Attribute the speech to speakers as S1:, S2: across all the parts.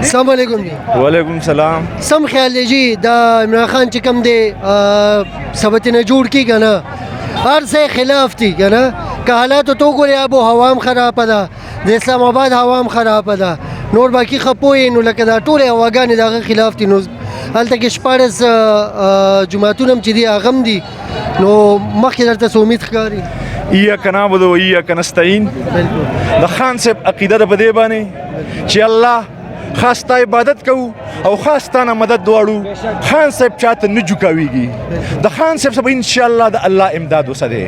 S1: السلام علیکم جی.
S2: وعلیکم السلام.
S1: سم خیال دی جی دا عمران خان چې کوم دی سبت نه جوړ کی کنه هر څه خلاف دي کنه که حالاتو تو ګورې آب و هوا هم خرابه ده د اسلام آباد هوا هم خرابه ده نور باقي خپوی نو لکه دا ټولې هواګانې د هغه خلاف دي نو هلته کې 14 جماعتونه هم چې دي هغه هم دي نو مخکې درته څه امید ښکاري.
S2: ایاک نعبد و ایاک نستعین. د خان صاحب عقیده ده په دې باندې چې الله خاص تا عبادت کوو او خاص تا نه مدد غواړو. خان صاحب چاته نه جوکاویږي. د خان صاحب سره انشاءالله د الله امداد وسه دی.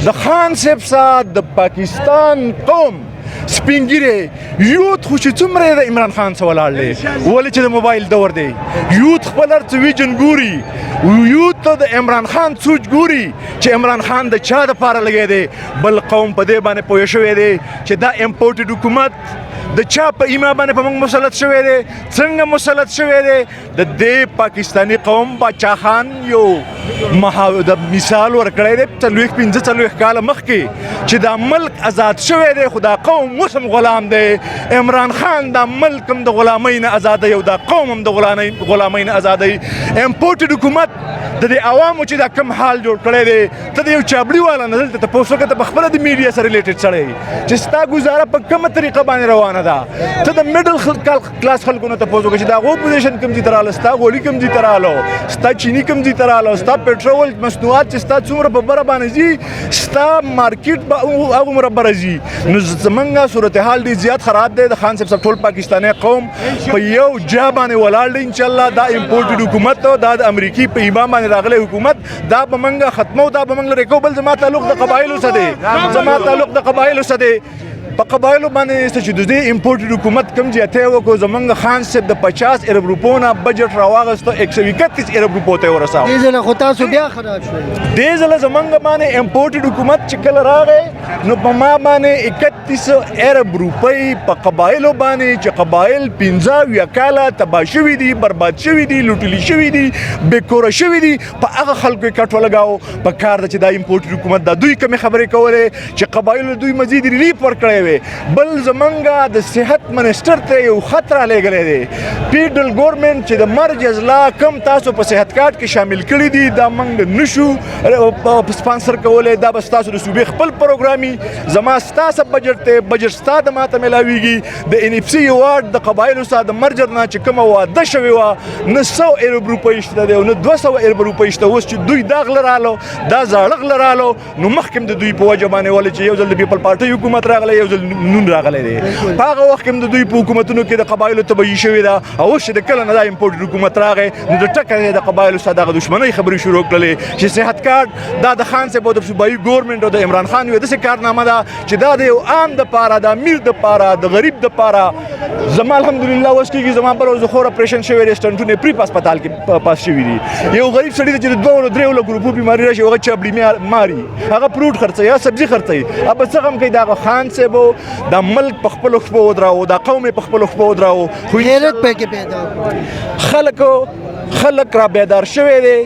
S2: د خان صاحب سره د پاکستان قوم سپینګیره یوت خو چې څومره د عمران خان سره ولاړ دی ولې چې د موبایل دور دی یوت خپل هر څه ویژن ګوري یوت ته د عمران خان سوچ ګوري چې عمران خان د چا دپاره لګی دی بل قوم په دې باندې پوه شوی دی چې دا امپورټډ حکومت د چا په ایما باندې په موږ مسلط شوی دی څنګه مسلط شوی دی د دې پاکستانی قوم باچا خان یو د مثال ورکړی دی 45 کاله مخکې چې دا ملک آزاد شوی دی خو دا قوم اوس هم غلام دی. عمران خان دا ملک هم د غلامۍ نه ازادوي او دا قوم هم د غلامۍ نه ازادوي. امپورټډ حکومت د دې عوامو چې دا کم حال جوړ کړی دی ته د یو چابړي والا نه دلته تپوس وکړه ته پخپله د میډیا سره ریلیټډ سړی چې ستا ګزاره په کومه طریقه باندې روانه ده ته د میډل کلاس خلکو نه تپوس وکړه چې د هغو پوزیشن کوم ځای ته راغله ستا غوړي کوم ځای ته راغله ستا چیني کوم ځای ته راغله ستا پټرول مصنوعات چې ستا څومره په بره باندې ځي ستا مارکیټ به هغومره بره ځي نو زمونږ صورتحال ډېر زیات خراب دی. د خان صاحب ټول پاکستانی قوم په یو جا باندې ولاړ دی انشاءالله دا امپورټډ حکومت دا د امریکي په ایما باندې راغلی حکومت دا به موږ ختمو دا به موږ لرې کوو. بل زما تعلق د قبایلو سره دی زما تعلق د قبایلو سره دی په قبایلو باندې چې د دې امپورټډ حکومت کم زیاتی وکړو زمونږ خان صاحب د 50 ارب روپو نه بجټ راواغسته 131 ارب روپو ته ورساو.
S1: دې ځله خو تاسو بیا خراب شوئ.
S2: دې ځله زمونږ باندې امپورټډ حکومت چې کله راغی نو په ما باندې 31 ارب روپۍ په قبایلو باندې چې قبایل 15 کاله تباه شوي دي برباد شوي دي لوټلي شوي دي بېکوره شوي دي په هغه خلکو یې کټ ولګاو. په کار ده چې دا امپورټډ حکومت دا دوی کمې خبرې کولې چې قبایلو دوی مزید ریلیف ورکړی بل زمونږ د صحت منسټر ته یو خط رالیږلی دی فیډرل ګورمنټ چې د مرج اضلاع کم تاسو په صحت کارت کې شامل کړي دي دا موږ نشو سپانسر کولی دا به ستاسو د صوبې خپل پروګرامي زما ستاسو بجټ دی بجټ ستا د ماته میلاویږي د ان اف سی وارډ د قبایلو سره د مرجر نه چې کومه واده شوې وه نه 100 ارب روپۍ شته دی او نه 200 ارب روپۍ شته اوس چې دوی دا غله رالو دا زاړه غله رالو نو مخکې د دوی په وجه باندې ولې چې یو ځل د پیپل پارټۍ حکومت راغلی یو ځل نون راغلی دی په هغه وخت کې د دوی په حکومتونو کې د قبایلو تباهي شوې ده او اوس چې د کله نه دا امپورټډ حکومت راغی نو د ټکه د قبایلو سره دغه دښمنۍ خبرې شروع کړلې چې صحت کارت دا د خان صاحب او د صوبایي ګورمنټ او د عمران خان یو داسې کارنامه ده چې دا د یو عام دپاره د امیر دپاره د غریب دپاره زما الحمدلله اوس کېږي زما بل ورځ خور اپریشن شوی دی سټنټونه پرې په هسپتال کې پاس شوي دي یو غریب سړي ته چې د 2 3 ګروپو بیماري راشي هغه چابړي ماري هغه فروټ خرڅوي یا سبزي خرڅوي اب څه غم کوي دا خان صاحب د ملک په خپلو شپو ودراو دا قوم په خپلو شپو ودراو خو
S1: غیرت پکې پیدا
S2: خلک را بیدار شوی دی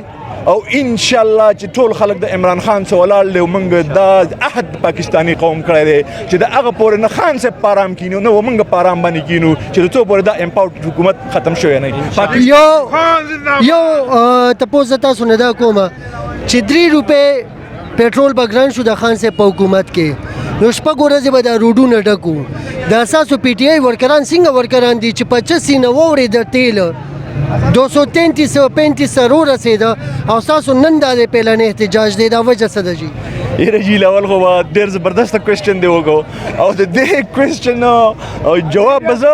S2: او انشاءالله چې ټول خلک د عمران خان سره ولاړ دی او موږ دا عهد پاکستانی قوم کړی دی چې د هغه پورې نه خان صاحب په ارام کینو نه موږ په ارام باندې کینو چې د څو پورې دا امپورټ حکومت ختم شوی نه.
S1: یو تپوس تاسو نه دا کومه چې 3 روپۍ پټرول به ګران شو د خان صاحب په حکومت کې نو شپږ ورځې به دا روډونه ډکو د اساسو پی ټی آی ورکران څنګه ورکران دي چې 85 نه واوړې د تیل 233 رو رسېده او ستاسو نن دا د پیلنې احتجاج دی دا وجه څه ده جی؟
S2: یره جی لاول خو ډېر زبردسته کوېسچن دی وکړو او د دې کوېسچن جواب به زه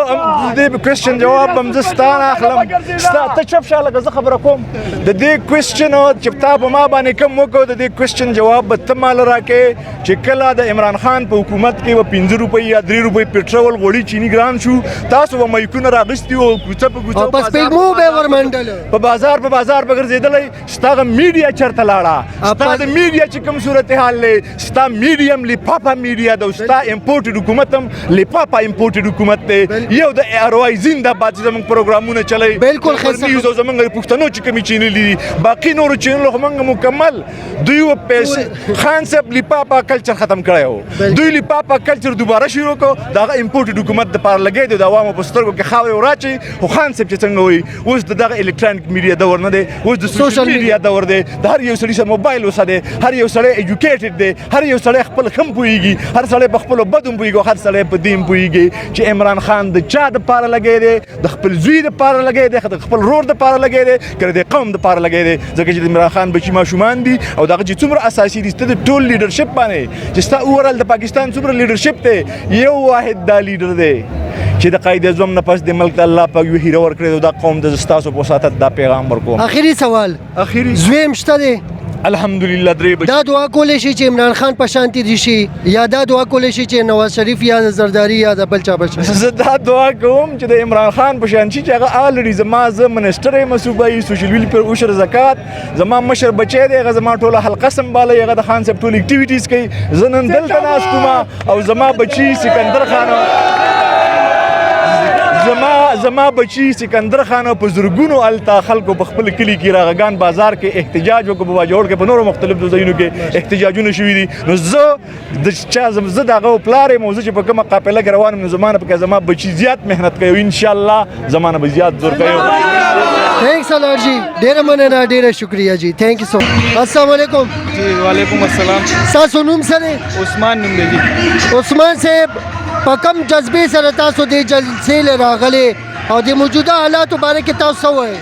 S2: د دې کوېسچن جواب به هم زه ستا نه اخلم ستا ته چپ شه لکه زه خبره کوم د دې کوېسچن چې تا په ما باندې کم وکړو د دې کوېسچن جواب به ته ماله راکې چې کله د عمران خان په حکومت کې به 15 روپۍ یا 3 روپۍ پټرول غوړي چیني ګران شو تاسو به مایکونه راغستي وو کوڅه په کوڅه
S1: په سپېږمو به ورمنډل
S2: په بازار به ګرځېدلی ستا هغه میډیا چېرته لاړه ستا د میډیا چې کوم صورتحال کمال دی ستا میډیم لیپاپا میډیا ده او ستا امپورټډ حکومت هم لیپاپا امپورټډ حکومت دی یو د ارواي زنده‌باد چې زموږ پروګرامونه چلوي
S1: بالکل ښه
S2: نیوز او زموږ پښتنو چې کومې چینلې دي باقي نورو چینلو خو موږ مکمل دوی پیسې خان صاحب لیپاپا کلچر ختم کړی و دوی لیپاپا کلچر دوباره شروع کړو د هغه امپورټډ حکومت دپاره لګی دی د عوامو په سترګو کې خاورې وراچوي خو خان صاحب چې څنګه وایي اوس د دغه الکترونیک میډیا دور نه دی اوس د سوشل میډیا دور دی د هر یو سړي سره موبایل اوسه دی هر یو سړی ایجوکیټډ دی هر یو سړی خپل ښه هم پوهېږي هر سړی په خپلو بدو هم پوهېږي او هر سړی په دې هم پوهېږي چې عمران خان د چا دپاره لګی دی د خپل زوی دپاره لګی دی د خپل ورور دپاره لګی دی که د قوم دپاره لګی دی ځکه چې د عمران خان بچي ماشومان دي او دغه چې څومره اساسي دي ستا د ټول لیډرشپ باندې چې ستا اوورال د پاکستان څومره لیډرشپ دی یو واحد دا لیډر دی چې د قائد اعظم نه پس د ملک ته الله پاک یو هیره ورکړی دا قوم د ستاسو په وساطت دا پیغام ورکوم
S1: اخري سوال
S2: اخري
S1: زویم شته دی
S2: الحمدلله درې
S1: دا دعا کولی شي چې عمران خان په شانتي دي شي یا دا دعا کولی شي چې نواز شریف یا د زرداری یا د بل چا بشي
S2: زه دا دعا کوم چې د عمران خان په شان شي چې هغه الریډي زه منسټر یم صوبایي سوشل ویلفیر عشر زکات زما مشر بچی دی هغه زما ټوله حلقه سمبالوي هغه د خان صاحب ټول اکټیویټیز کوي زه نن دلته ناست کوم او زما بچي سکندر خان زما بچی سکندر خان په زرګونو التا خلکو په خپل کلی کې راغان بازار کې احتجاج وکړو په جوړ کې په نورو مختلفو ځایونو کې احتجاجونه شوي دي نو زه دغه پلار یم چې په کومه قافله کې روان یم نو زما نه پکې زما بچي زیات محنت کوي انشاءالله زما نه به زیات زور کوي
S1: تھینکس الار جی ډیره مننه ډیره شکریہ جی تھینک یو سو السلام علیکم
S3: جی وعلیکم السلام
S1: تاسو نوم څه
S3: عثمان نوم دی
S1: عثمان صاحب په کوم جذبې سره تاسو د جلسې له راغلې او د موجوده حالاتو باره کې تاسو څه وایي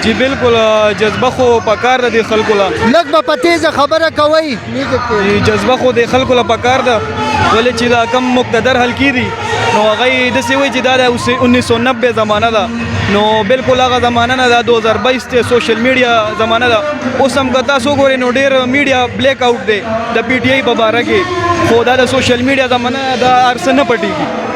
S3: جی بالکل جذبه خو پکار ده د خلکو لا
S1: لږ به په تیزه خبره کوئ
S3: جی جذبه خو د خلکو لا پکار ده ولې چې دا کم مقتدر حلقې دي نو هغه داسې وایي چې دا د 1990 زمانه ده نو بالکل هغه زمانه نه ده 2022 ته سوشل میډیا زمانه ده اوس هم که تاسو ګورئ نو ډېر میډیا بلیک آؤټ دی د پی ټی آی په باره کې خو دا د سوشل میډیا زمانه دا هر څه نه پټېږي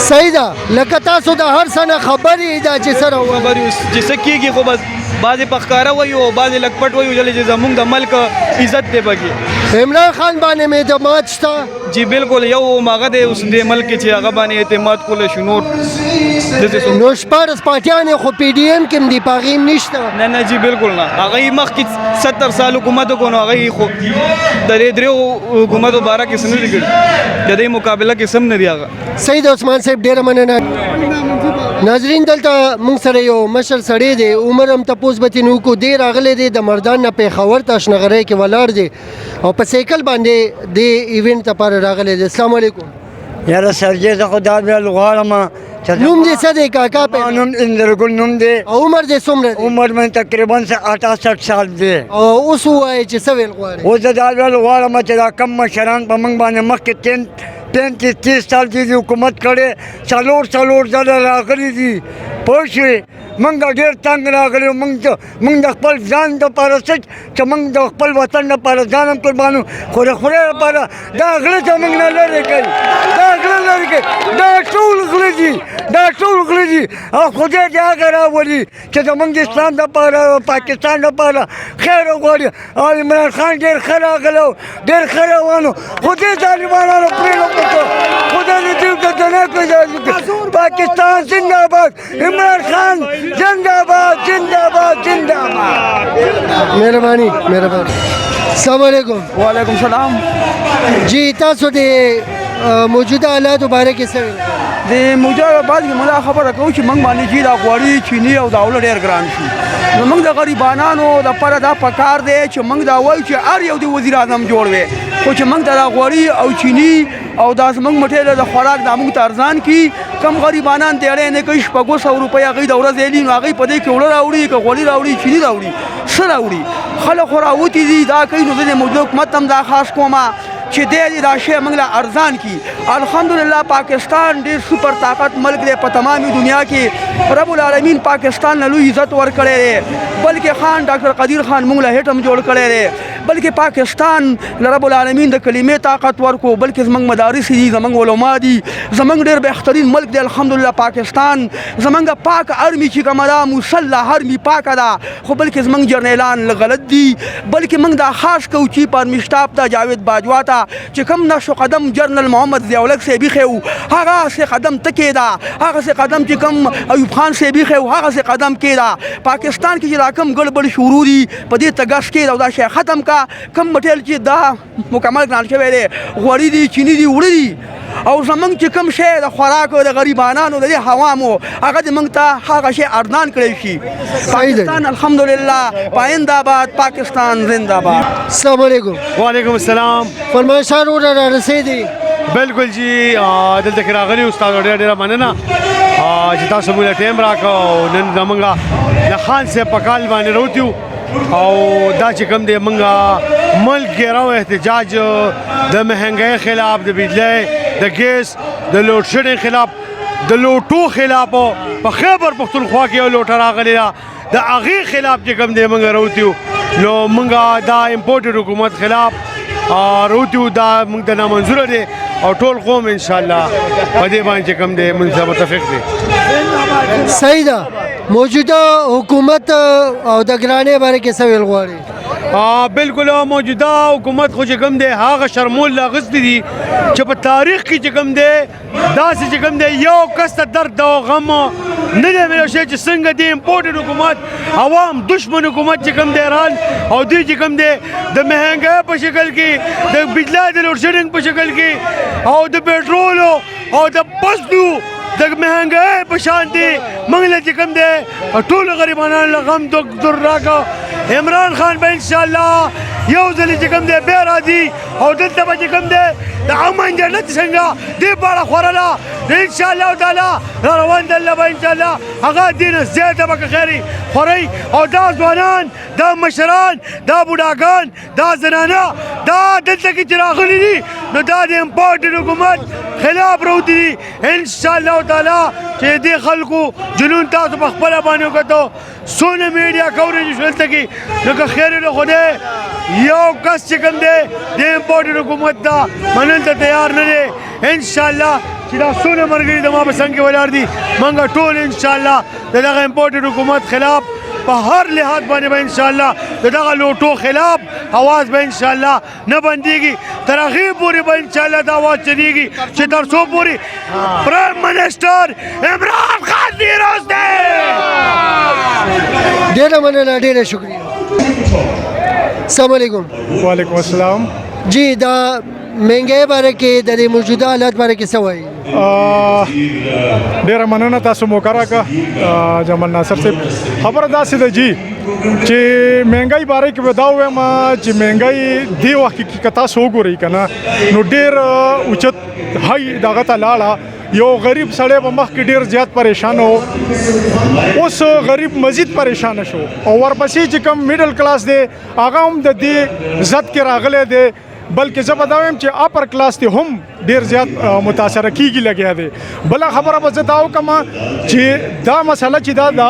S1: صحیح ده لکه تاسو د هر څه نه خبرې ده چې سره
S3: خبرې چې څه کېږي خو بس بعضې په ښکاره وایي او بعضې لږ پټ وایي چې زموږ د ملک عزت دی پکې
S1: عمران خان باندې مې اعتماد شته
S3: جی بالکل یو هغه دی اوس دې ملک کې چې هغه باندې اعتماد کولی شو نور
S1: نو شپاړس پارټیانې خو پی ډي ایم کې هم دي په هغې هم نشته
S3: نه جی بالکل نه هغه یې مخکې 70 سال حکومت وکړو نو هغه یې خو د دې دریو حکومتو باره کې څه نه دي کړي د دې مقابله کې سم نه دی هغه
S1: صحیح ده عثمان صاحب ډېره مننه ناظرین دلته موږ سره یو مشر سړی دی عمر هم تپوس به ترې نه وکړو دی راغلی دی د مردان نه پېښور ته اشنغرۍ کې ولاړ دی او په سایکل باندې د ایونټ لپاره راغلی دی السلام علیکم
S4: یاره سرجې زه خو دا بیا غواړم
S1: نوم دې څه دی کاکا
S4: نوم اندرګل نوم دی
S1: او عمر دې څومره دی
S4: عمر مې تقریبا 68 سال دی
S1: او اوس ووایې چې څه ویل غواړې
S4: اوس زه دا بیا غواړم چې دا کم مشران په موږ باندې مخکې 35 سال دي حکومت کړی څلور ځله راغلي دي پوه شوې موږ ډېر تنګ راغلي موږ د خپل ځان دپاره چې موږ د خپل وطن دپاره ځان هم قربانو خو د خدای لپاره دا غله ته موږ نه لرې کوي دا غله لرې کوي دا ټول غله دي او خدای دې هغه راولي چې زموږ د اسلام دپاره پاکستان دپاره خیر وغواړي او عمران خان ډېر ښه راغلی ډېر ښه روان و خو دې طالبانانو پرېږده خدای دې دوی ته د نه پاکستان زنده باد عمران خان زنده باد
S1: مهرباني السلام علیکم
S3: وعلیکم السلام
S1: جی تاسو د موجوده حالاتو باره کې څه ویل
S5: د موجوده بعد کې موږ خبره کوو چې موږ باندې چې دا غوړي چینی او داول ډېر ګران شي نو موږ د غریبانو د پاره دا پکار دی چې موږ دا وایو چې هر یو د وزیر اعظم جوړ وي خو چې موږ دا غوړي او چینی او دا زموږ مټې د خوراک د موږ ارزان کی کم غریبانان دیړې نه کوي 500 روپیا غي د ورځ ایلی نو هغه په دې کې وړ راوړي که غوړي راوړي چینی راوړي څه راوړي خلک راوتی دي دا کوي نو د موجوده حکومت هم دا خاص کومه چې دی دا شی موږ له ارزان کی. الحمدلله پاکستان ډېر سپر طاقت ملک دی په تمامي دنیا کې. رب العالمین پاکستان له لوی عزت ورکړی دی، بلکې خان ډاکټر قدیر خان موږ له هیټ هم جوړ کړی دی، بلکې پاکستان رب العالمین د کلمې طاقت ورکو، بلکې زمونږ مدارس دي، زمونږ علما دي، زمونږ ډېر بهترین ملک دی الحمدلله پاکستان. زمونږ پاک ارمی چې کومه ده مسلح ارمی پاکه ده، خو بلکې زمونږ جرنیلان غلط دي، بلکې موږ دا خاص کوو چې پرمی شتاب ته جاوید باجوا ته چې کوم نشو قدم جنرال محمد ضیاءالحق صاحب ایښی و هغسې قدم ته کېده، هغسې قدم چې کوم ایوب خان صاحب ایښی و هغسې قدم کېده. پاکستان کې چې دا کوم ګډوډ شروع دي په دې ته ګس کېده او دا شی ختم کا. کم مټیل چې دا مکمل ګران شوی دی، غوړي دي، چیني دي، وړه دي، او زمونږ چې کوم شی د خوراکو د غریبانانو د دې حوامو هغه د موږ ته هغه شی اردان کړی شي. پاکستان الحمدلله پاینده آباد، پاکستان زنده باد.
S1: السلام علیکم.
S6: وعلیکم السلام.
S1: فرمایشات ورته رسېدي.
S6: بالکل جی دلته کې راغلي استاد ډېره ډېره مننه چې تاسو موږ ټایم راکړو. نن زمونږ د خان صاحب په کال باندې راوتیو او دا چې کوم دی موږ ملک ګیراو احتجاج د مهنګۍ خلاف، د بجلی، د ګیس، د لوډ شیډینګ خلاف، د لوټو خلاف. په خیبر پښتونخوا کې یو لوټه راغلی ده، د هغې خلاف چې کوم دی موږ راوتیو. نو موږ دا امپورټډ حکومت خلاف راوتیو، دا موږ ته نامنظوره دی او ټول قوم انشاءالله په دې باندې چې کوم دی موږ سره متفق دی.
S1: صحیح ده. موجوده حکومت او د ګرانۍ باره کې څه ویل غواړي؟
S6: بالکل موجوده حکومت خو چې کوم دی هغه شرمول اخیستی دي چې په تاریخ کې چې کوم دی داسې چې کوم دی یو کس ته درد او غم نه دی میلی شوی چې څنګه دی امپورټډ حکومت عوام دشمن حکومت چې کوم دی ایران او دوی چې کوم دی د مهنګۍ په شکل کې، د بجلی د لوډ شیډینګ په شکل کې او د پټرولو او د بسلو د مهنګۍ په شان دی موږ له چې کوم دی ټولو غریبانو له غم در راکړه. عمران خان به انشاءالله یو ځلې چې کوم دی بیا راځي او دلته به چې کوم دی د امن جنت څنګه دې پاړه خوړله انشاءالله تعالی را روان دی الله به انشاءالله هغه دین زیاته به که خیري خورئ. او دا ځوانان، دا مشران، دا بوډاګان، دا زنانه دا دلته کې چې راغلي دي نو دا د امپورټډ حکومت خلاف راوتي دي انشاءالله تعالی چې دې خلکو جنون تاسو په خپله باندې وکتو. څونه میډیا کوریج شو دلته کې نو که خیر له خدای یو کس چې کوم دی د امپورټډ حکومت ته منل ته تیار نه دی. انشاءالله چې دا څونه ملګري د ما په څنګ کې ولاړ دي موږ ټول انشاءالله د دغه امپورټډ حکومت خلاف په هر لحاظ باندې به انشاءالله د دغه لوټو خلاف اواز به انشاءالله نه بندېږي. تر هغې پورې به انشاءالله دا اواز چلېږي چې تر څو پورې پرایم منسټر عمران خان فیروز دی.
S1: ډېره مننه، ډېره شکریه. السلام علیکم.
S7: وعلیکم السلام.
S1: جی دا مهنګۍ باره کې د دې موجوده حالات باره کې څه وایي؟
S7: ډېره مننه تاسو موقع راکړه جمال ناصر صاحب. خبره داسې ده جی چې مهنګۍ باره کې به دا ووایم چې مهنګۍ دې وخت کې که تاسو وګورئ که نه نو ډېر اوچت هی دغه ته لاړه. یو غریب سړی به مخکې ډېر زیات پریشان و، اوس غریب مزید پریشانه شو او ورپسې چې کوم میډل کلاس دی هغه هم د دې زد کې راغلی دی. بلکې زه به دا وایم چې اپر کلاس دی هم ډېر زیات متاثره کېږي لګیا دی. بله خبره به زه دا وکړم چې دا مسله چې دا د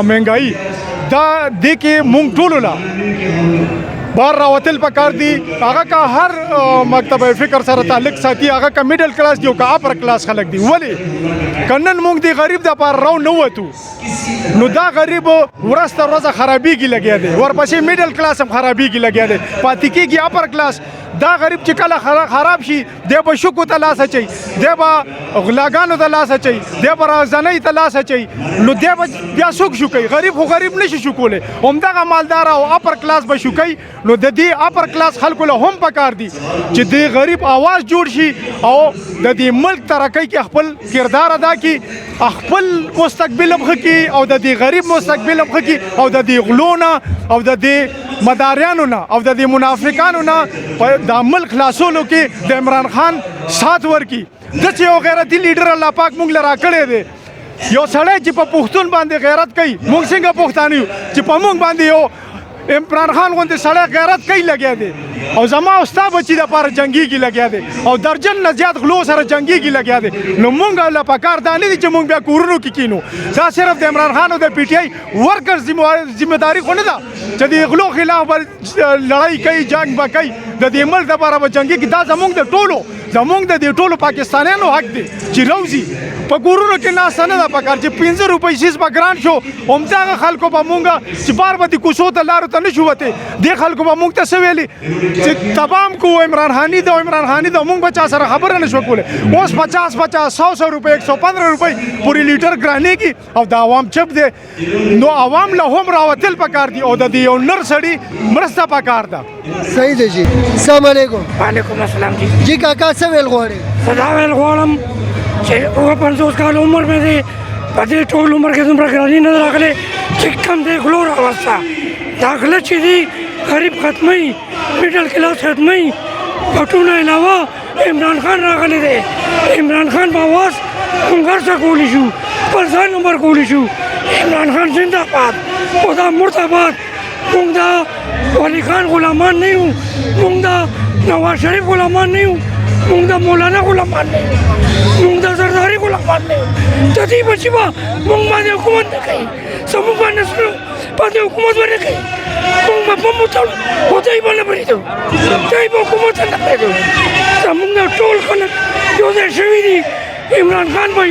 S7: مهنګایي دا دې کې مونږ ټولو له بار راوتل پکار دي. هغه که هر مکتب فکر سره تعلق ساتي، هغه که میډل کلاس دی او که اپر کلاس خلک دي. ولې که نن مونږ د غریب دپاره راو نه وتو نو دا غریب ورځ تر ورځه خرابېږي لګیا دی، ورپسې میډل کلاس هم خرابېږي لګیا دی، پاتې کېږي اپر کلاس. دا غریب چې کله خراب شي دی به شکو ته لاس اچوي، دی به غلاګانو ته لاس اچوي، دی به رازنۍ ته لاس اچوي. نو دی به بیا څوک شو کوي؟ غریب خو غریب نشي شو کولی. همدغه مالدار او اپر کلاس به شو کوي. نو د دې اپر کلاس خلکو له هم پکار دي چې د غریب آواز جوړ شي او د دې ملک ترقۍ کې خپل کردار ادا کړي، خپل مستقبل هم ښه کړي او د دې غریب مستقبل هم ښه کړي او د دې غلو نه او د دې مداریانو نه او د دې منافقانو نه د ملک خلاصولو کې د عمران خان سات ورکړي. داسې یو غیرتي لیډر الله پاک موږ له راکړی دی. یو سړی چې په پښتون باندې غیرت کوي، موږ څنګه پښتانه یو چې په موږ باندې یو عمران خان غوندې سړی غیرت کوي لګیا دی او زما او ستا بچي دپاره جنګېږي لګیا دی او درجن نه زیات غلو سره جنګېږي لګیا دی نو مونږ له پکار دا نه دي چې مونږ بیا کورونو کې کینو دا صرف د عمران خان او د پی ټي آی ورکر ذمہداري خو نه ده چې د غلو خلاف به لړۍ کوي جنګ به کوي د دې ملک دپاره به جنګېږي دا زمونږ د دې ټولو پاکستانیانو حق دی چې روزي په کورونو کې ناسته نه ده پکار چې 15 روپۍ سیز به ګران شو همدغه خلکو به مونږ چې بار به د کوڅو ته لارو ته نه شو وتی دې خلکو به مونږ ته څه ویلي چې تبام کو عمران خاني ده مونږ به چا سره خبره نه شو کولی اوس 50 100 روپۍ 115 روپۍ پورې لیټر ګرانېږي او د عوام چپ دی نو عوام له هم راوتل پکار دي او د دې یو نر سړي مرسته پکار ده
S1: صحیح دی جی السلام علیکم
S8: وعلیکم السلام
S1: جی کاکا څه ویل غواړې
S8: زه دا ویل غواړم چې 50 کال عمر مې دی په دې ټول عمر کې دومره ګراني نه ده راغلې چې کم دی غلو راوسته دا غله چې دي غریب ختموي میډل کلاس ختموي پټونه علاوه عمران خان راغلی دی عمران خان په آواز موږ هر څه کولی شو خپل ځان عمر کولی شو عمران خان زنده باد او دا مرتباد موږ دا ولی خان غلامان نه یو موږ دا نواز شریف غلامان نه یو موږ دا مولانا غلامان نه یو موږ دا زرداری غلامان نه یو د دې بچي به موږ باندې حکومت نه کوي زموږ باندې سره باندې حکومت ونه کوي موږ به بم وتړو خو دی به نه بریدو دی به حکومت نه پرېږدو زموږ دا ټول خلک یو ځای شوي دي عمران خان به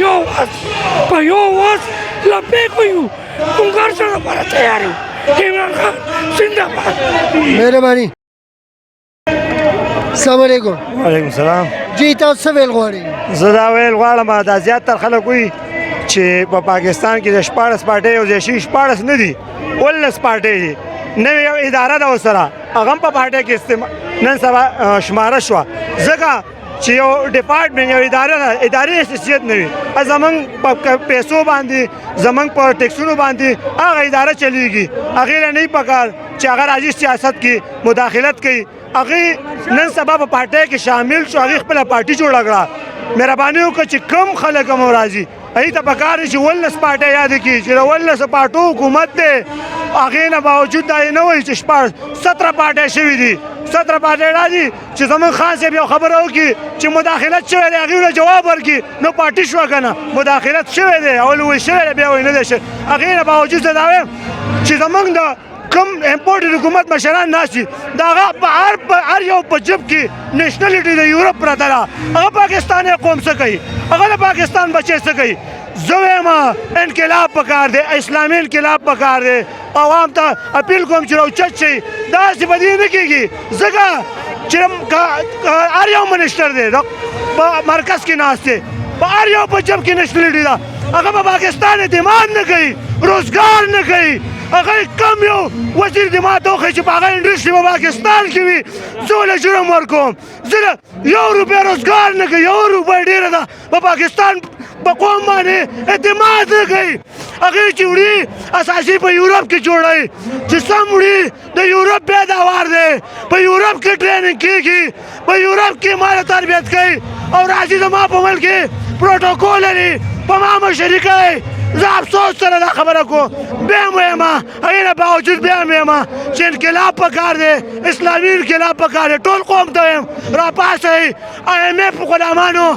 S8: یو آواز لبیک ویو موږ هر څه لپاره تیار یو عمران خان زنده باد
S1: مهرباني السلام علیکم
S9: وعلیکم السلام
S1: جی تاسو څه ویل غواړئ
S9: زه دا ویل غواړم دا زیاتره خلک وایي چې په پاکستان کې د 14 پارټۍ او د 14 نه دي 19 پارټۍ دي نوې یو اداره ده ورسره هغه هم په پارټۍ کې نن سبا شماره شوه ځکه چې یو ډپارټمنټ یو اداره ده ادارې حیثیت نه وي زموږ په پیسو باندې زموږ په ټیکسونو باندې هغه اداره چلیږي هغې له نه پکار چې هغه راځي سیاست کې مداخلت کوي هغې نن سبا په پارټۍ کې شامل شو هغې خپله پارټي جوړه کړه مهرباني وکړه چې کم خلک هم راځي هغې ته پکار دی چې 19 پارټۍ یادې کړي چې د 19 پارټو حکومت دی هغې نه باوجود دا یې نه وایي چې 17 پارټۍ شوي دي 17 پارټۍ راځي چې زموږ خان صاحب یو خبره وکړي چې مداخلت شوی دی هغې له جواب ورکړي نو پارټي شوه که نه مداخلت شوی دی اول وایي شوی دی بیا وایي نه دی شوی هغې نه باوجود زه دا وایم چې زموږ د کم امپورټډ حکومت مشران ناست دي د هغه په هر یو په جب کې نیشنلټي د یورپ پرته ده هغه پاکستانی قوم څه کوي هغه د پاکستان بچی څه کوي زه وایم انقلاب پکار دی اسلامي انقلاب پکار دی عوام ته اپیل کوم چې راوچت شي داسې به دې نه کېږي ځکه چې هر یو منسټر دی په مرکز کې ناست دی په هر یو په جب کې نیشنلټي ده هغه په پاکستان اعتماد نه کوي روزګار نه کوي هغه کم یو وزیر دماغ ته وښیي چې په هغه انډسټري په پاکستان کې وي زه له جرم ورکوم زه یو روپۍ روزګار نه کوي یو روپۍ ډېره ده په پاکستان په قوم باندې اعتماد نه کوي هغې چې وړي اساسي په یورپ کې جوړوي چې سم وړي د یورپ پیداوار دی په یورپ کې ټریننګ کېږي په یورپ کې ماله تربیت کوي او راځي زما په ملک کې پروټوکول لري په ما مشري کوي زه افسوس سره دا خبره کوم بیا هم وایم هغې نه باوجود بیا هم وایم چې انقلاب پکار دی اسلامي انقلاب پکار دی ټول قوم ته وایم راپاڅئ IMF غلامانو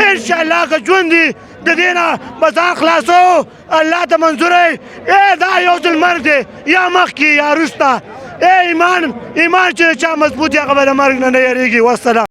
S9: انشاءالله که ژوند دي د دې نه به ځان خلاصو الله ته منظوروي دا یو ځل مرګ دی یا مخکې یا وروسته ایمان چې چا مضبوط یا هغه به د مرګ نه نه یېرېږي والسلام